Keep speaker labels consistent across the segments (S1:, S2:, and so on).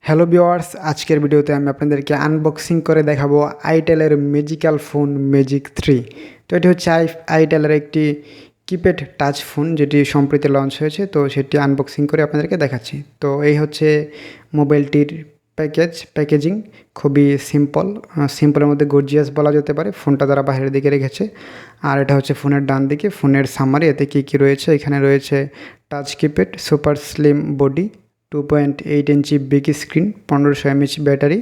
S1: Hello viewers, আজকের ভিডিওতে আমি আপনাদেরকে আনবক্সিং করে দেখাবো আইটেলের ম্যাজিক্যাল ফোন ম্যাজিক 3। তো এটি হচ্ছে আইটেলের একটি কিপ্যাড টাচ ফোন যেটি সম্প্রতি লঞ্চ হয়েছে, তো সেটি আনবক্সিং করে আপনাদেরকে দেখাচ্ছি। তো এই হচ্ছে মোবাইলটির প্যাকেজিং খুবই সিম্পলের মধ্যে গর্জিয়াস বলা যেতে পারে। ফোনটা তারা বাইরের দিকে রেখেছে, আর এটা হচ্ছে ফোনের ডান দিকে ফোনের সামারি। এতে কী রয়েছে, এখানে রয়েছে touch keypad, super slim body, 2.8 inch big screen, 1500 mAh battery,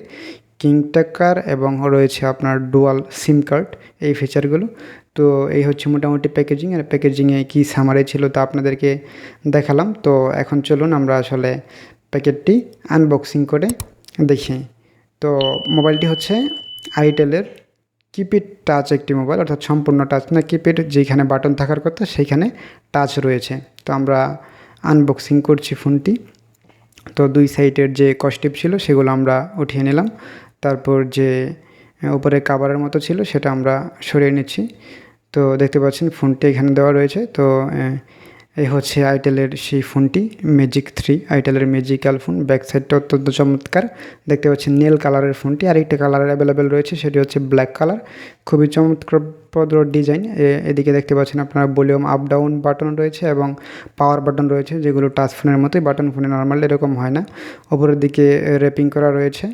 S1: কিং টেকার এবং রয়েছে আপনার ডুয়াল সিম কার্ড, এই ফিচারগুলো। তো এই হচ্ছে মোটামুটি প্যাকেজিং। আর প্যাকেজিংয়ে কী সামারি ছিল তা আপনাদেরকে দেখালাম। তো এখন চলুন আমরা আসলে প্যাকেটটি আনবক্সিং করে দেখি। তো মোবাইলটি হচ্ছে আইটেলের কিপ্যাড টাচ একটি মোবাইল, অর্থাৎ সম্পূর্ণ টাচ না, কিপ্যাড যেখানে বাটন থাকার কথা সেখানে টাচ রয়েছে। তো আমরা আনবক্সিং করছি ফোনটি। তো দুই সাইডের যে কস্টিপ ছিল সেগুলো আমরা উঠিয়ে নিলাম, তারপর যে উপরে কাভারের মতো ছিল সেটা আমরা সরিয়ে নিচ্ছি। তো দেখতে পাচ্ছেন ফোনটি এখানে দেওয়া রয়েছে। তো এই হচ্ছে আইটেলের সেই ফোনটি ম্যাজিক 3, আইটেলের ম্যাজিক্যাল ফোন। ব্যাক সাইডটা অত্যন্ত চমৎকার, দেখতে পাচ্ছেন নীল কালারের ফোনটি। আর একটা কালার অ্যাভেলেবেল রয়েছে, সেটি হচ্ছে ব্ল্যাক কালার, খুবই চমৎকারপ্রদ ডিজাইন। এদিকে দেখতে পাচ্ছেন আপনার ভলিউম আপ ডাউন বাটন রয়েছে এবং পাওয়ার বাটন রয়েছে, যেগুলো টাচ ফোনের মতোই বাটন, ফোনে নর্মালি এরকম হয় না। ওপরের দিকে র্যাপিং করা রয়েছে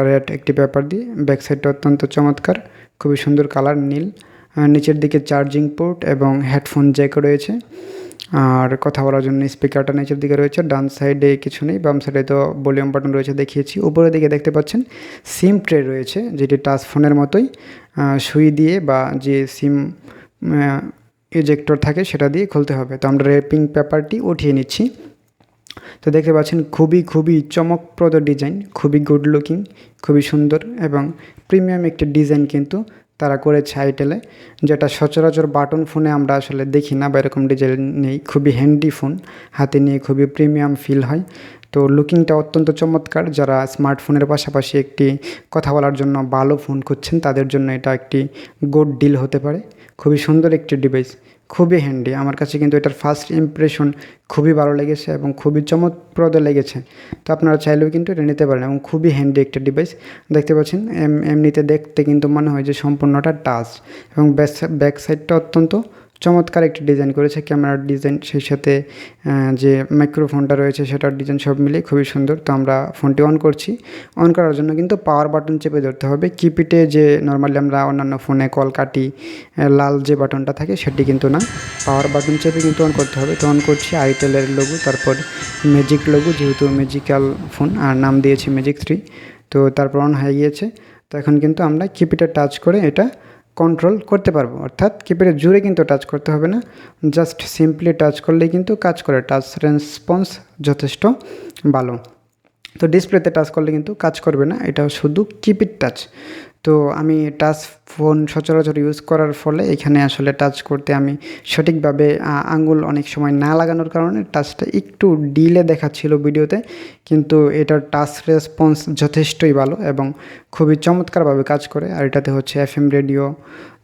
S1: রেড একটি পেপার দিয়ে। ব্যাক সাইডটা অত্যন্ত চমৎকার, খুবই সুন্দর কালার নীল। নিচের দিকে চার্জিং পোর্ট এবং হেডফোন জ্যাক রয়েছে, আর কথা বলার জন্য স্পিকারটা নিচের দিকে রয়েছে। ডান সাইডে কিছু নেই, বাম সাইডে তো ভলিউম বাটন রয়েছে দেখিয়েছি। উপরের দিকে দেখতে পাচ্ছেন সিম ট্রে রয়েছে, যেটি টাচ ফোনের মতোই সুই দিয়ে বা যে সিম ইজেক্টর থাকে সেটা দিয়ে খুলতে হবে। তো আমরা র্যাপিং পেপারটি উঠিয়ে নিচ্ছি। তো দেখতে পাচ্ছেন খুবই চমকপ্রদ ডিজাইন, খুবই গুড লুকিং, খুবই সুন্দর এবং প্রিমিয়াম একটি ডিজাইন কিন্তু তারা করেছে আইটেলে, যেটা সচরাচর বাটন ফোনে আমরা আসলে দেখি না বা এরকম ডিজাইন নেই। খুবই হ্যান্ডি ফোন, হাতে নিয়ে খুবই প্রিমিয়াম ফিল হয়। তো লুকিংটা অত্যন্ত চমৎকার। যারা স্মার্টফোনের পাশাপাশি একটি কথা বলার জন্য ভালো ফোন খুঁজছেন তাদের জন্য এটা একটি গুড ডিল হতে পারে। খুবই সুন্দর একটি ডিভাইস, খুবই হ্যান্ডি। আমার কাছে কিন্তু এটার ফার্স্ট ইমপ্রেশন খুবই ভালো লেগেছে এবং খুবই চমকপ্রদ লেগেছে। তো আপনারা চাইলেও কিন্তু এটা নিতে পারেন এবং খুবই হ্যান্ডি একটা ডিভাইস। দেখতে পাচ্ছেন এমনিতে দেখতে কিন্তু মনে হয় যে সম্পূর্ণটা টাচ, এবং ব্যাক সাইডটা অত্যন্ত চমৎকার একটি ডিজাইন করেছে, ক্যামেরার ডিজাইন, সেই সাথে যে মাইক্রোফোনটা রয়েছে সেটার ডিজাইন, সব মিলিয়ে খুবই সুন্দর। তো আমরা ফোনটি অন করছি। অন করার জন্য কিন্তু পাওয়ার বাটন চেপে ধরতে হবে। কিপ্যাডে যে নর্মালি আমরা অন্যান্য ফোনে কল কাটি লাল যে বাটনটা থাকে সেটি কিন্তু না, পাওয়ার বাটন চেপে কিন্তু অন করতে হবে। তো অন করছি, আইটেলের লোগো, তারপর ম্যাজিক লোগো, যেহেতু ম্যাজিক্যাল ফোন আর নাম দিয়েছি ম্যাজিক 3। তো তারপর অন হয়ে গিয়েছে। তো এখন কিন্তু আমরা কিপ্যাডে টাচ করে এটা কন্ট্রোল করতে পারবো, অর্থাৎ কিপ্যাডে জুড়ে কিন্তু টাচ করতে হবে না, জাস্ট সিম্পলি টাচ করলেই কিন্তু কাজ করে। টাচ রেসপন্স যথেষ্ট ভালো। তো ডিসপ্লেতে টাচ করলে কিন্তু কাজ করবে না, এটা শুধু কিপ্যাড টাচ। তো আমি টাচ ফোন সচরাচর ইউজ করার ফলে এখানে আসলে টাচ করতে আমি সঠিকভাবে আঙ্গুল অনেক সময় না লাগানোর কারণে টাচটা একটু ডিলে দেখাচ্ছিল ভিডিওতে, কিন্তু এটার টাচ রেসপন্স যথেষ্টই ভালো এবং খুবই চমৎকারভাবে কাজ করে। আর এটাতে হচ্ছে FM রেডিও,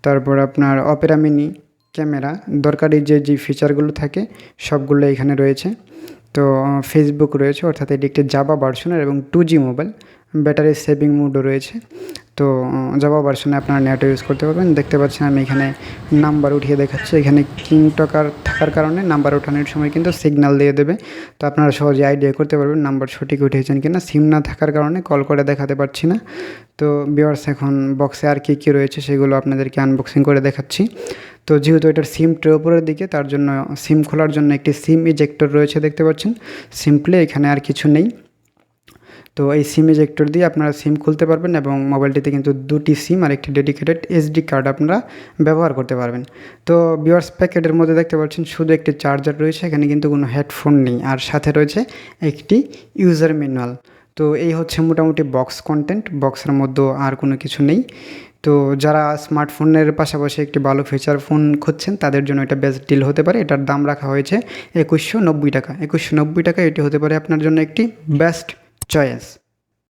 S1: তারপর আপনার অপেরা মিনি ক্যামেরা, দরকারি যে ফিচারগুলো থাকে সবগুলো এখানে রয়েছে। তো ফেসবুক রয়েছে, অর্থাৎ এটি একটি জাভা ভার্সনের এবং 2G মোবাইল। ব্যাটারি সেভিং মোডও রয়েছে। তো জাভা ভার্সনে আপনারা নেট ইউজ করতে পারবেন। দেখতে পাচ্ছেন আমি এখানে নাম্বার উঠিয়ে দেখাচ্ছি। এখানে কিং টকার থাকার কারণে নাম্বার ওঠানোর সময় কিন্তু সিগন্যাল দিয়ে দেবে। তো আপনারা সহজে আইডিয়া করতে পারবেন নাম্বার সঠিক উঠিয়েছেন কিনা। সিম না থাকার কারণে কল করে দেখাতে পারছি না। তো ভিউয়ার্স, এখন বক্সে আর কী রয়েছে সেগুলো আপনাদেরকে আনবক্সিং করে দেখাচ্ছি। তো যেহেতু এটার সিম ট্রে উপরের দিকে, তার জন্য সিম খোলার জন্য একটি সিম ইজেক্টর রয়েছে, দেখতে পাচ্ছেন। সিম্পলি এখানে আর কিছু নেই। তো এই সিম ইজেক্টর দিয়ে আপনারা সিম খুলতে পারবেন এবং মোবাইলটিতে কিন্তু দুটি সিম আর একটি ডেডিকেটেড SD কার্ড আপনারা ব্যবহার করতে পারবেন। তো ভিউয়ার্স, প্যাকেটের মধ্যে দেখতে পাচ্ছেন শুধু একটি চার্জার রয়েছে, এখানে কিন্তু কোনো হেডফোন নেই, আর সাথে রয়েছে একটি ইউজার ম্যানুয়াল। তো এই হচ্ছে মোটামুটি বক্স কন্টেন্ট, বক্সের মধ্যে আর কোনো কিছু নেই। তো যারা স্মার্টফোনের পাশাপাশি একটি ভালো ফিচার ফোন খুঁজছেন তাদের জন্য এটা বেস্ট ডিল হতে পারে। এটার দাম রাখা হয়েছে 2190 টাকা। 2190 টাকা এটি হতে পারে আপনার জন্য একটি বেস্ট চয়েস।